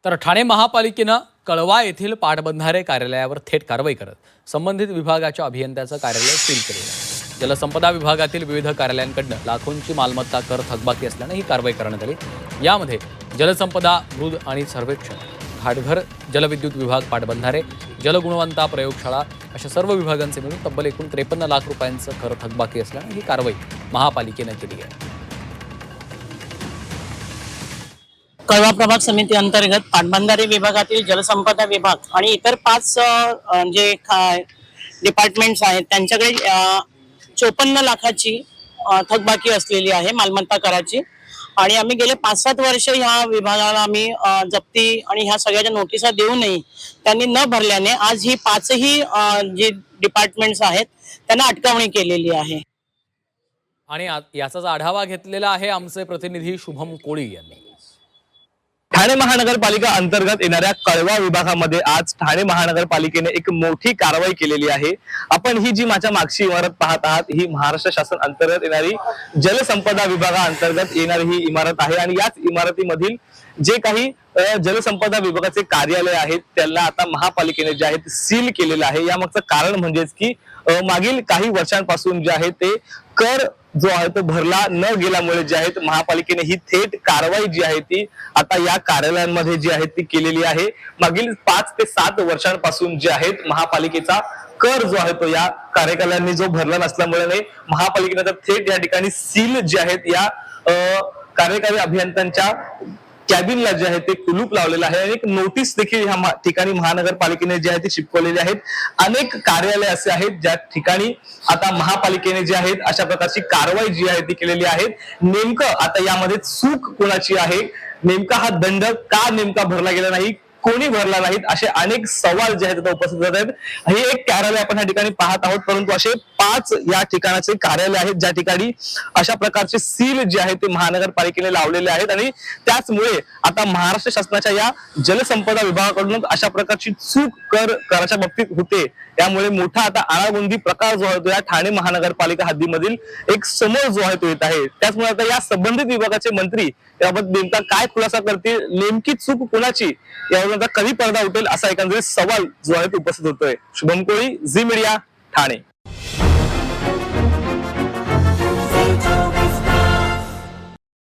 तर ठाणे महापालिकेनं कळवा येथील पाटबंधारे कार्यालयावर थेट कारवाई करत संबंधित विभागाच्या अभियंत्याचं कार्यालय सील केले आहे। जलसंपदा विभागातील विविध कार्यालयांकडून लाखोंची मालमत्ता कर थकबाकी असल्याने ही कारवाई करण्यात आली। यामध्ये जलसंपदा, मृद आणि सर्वेक्षण, घाटघर, जलविद्युत विभाग, पाटबंधारे, जलगुणवत्ता प्रयोगशाळा अशा सर्व विभागांचे मिळून तब्बल एकूण 53 लाख रुपयांचं कर थकबाकी असल्याने ही कारवाई महापालिकेने केली आहे। कळवा प्रभाग समिती अंतर्गत पाटबंधारे विभागातील जलसंपदा विभाग आणि इतर 5 जे डिपार्टमेंट्स आहेत त्यांच्याकडे 54 लाखाची थकबाकी असलेली आहे मालमत्ता कराची। आणि आम्ही गेले 5-7 वर्ष ह्या विभागाला आम्ही जप्ती आणि ह्या सगळ्याच्या नोटिसा देऊनही त्यांनी न भरल्याने आज ही 5ही जे डिपार्टमेंट्स आहेत त्यांना अटकावणी केलेली आहे। आणि याचाच आढावा घेतलेला आहे आमचे प्रतिनिधी शुभम कोळी यांनी। ठाणे महानगरपालिका अंतर्गत येणाऱ्या कळवा विभागामध्ये आज ठाणे महानगरपालिकेने एक मोठी कारवाई केलेली आहे। आपण ही जी माझ्या मागची इमारत पाहत आहात ही महाराष्ट्र शासन अंतर्गत येणारी जलसंपदा विभागाअंतर्गत येणारी ही इमारत आहे आणि याच इमारतीमधील जे काही जलसंपदा विभागाचे कार्यालय आहेत त्याला आता महापालिकेने जे आहे सील केलेलं आहे। यामागचं कारण म्हणजेच की मागील काही वर्षांपासून जे आहे ते कर जो आहे तो भरला न गेल्यामुळे जे आहे महापालिकेने ही थेट कारवाई जी आहे ती आता या कार्यालयांमध्ये जी आहे ती केलेली आहे। मागील 5 ते 7 वर्षांपासून जे आहेत महापालिकेचा कर जो आहे तो या कार्यालयांनी जो भरला नसल्यामुळे महापालिकेने थेट या ठिकाणी सील जे आहेत या कार्यकारी अभियंत्यांच्या कॅबिनला जे आहे ते कुलूप लावलेलं आहे आणि एक नोटीस देखील ह्या ठिकाणी महानगरपालिकेने जे आहे ते चिपकवलेले आहेत। अनेक कार्यालय असे आहेत ज्या ठिकाणी आता महापालिकेने जे आहेत अशा प्रकारची कारवाई जी आहे ती केलेली आहे। नेमकं आता यामध्ये चूक कोणाची आहे, नेमका हा दंड का नेमका भरला गेला नाही, कोणी भरला नाहीत, असे अनेक सवाल जे आहेत उपस्थित होत आहेत। हे एक कार्यालय आपण या ठिकाणी पाहत आहोत, परंतु असे 5 या ठिकाणाचे कार्यालय आहेत ज्या ठिकाणी अशा प्रकारचे सील जे आहे ते महानगरपालिकेने लावलेले आहेत आणि त्याचमुळे आता महाराष्ट्र शासनाच्या या जलसंपदा विभागाकडून अशा प्रकारची चूक कराच्या बाबतीत होते। त्यामुळे मोठा आता आळाबंदी प्रकार जो आहे तो या ठाणे महानगरपालिका हद्दीमधील एक समोर जो आहे तो येत आहे। त्याचमुळे आता या संबंधित विभागाचे मंत्री याबाबत नेमका काय खुलासा करतील, नेमकी चूक कोणाची, यावर कधी पडदा उठेल असा एकंदरीत सवाल जो आहे तो उपस्थित होतोय। शुभम कोळी, झी मीडिया, ठाणे।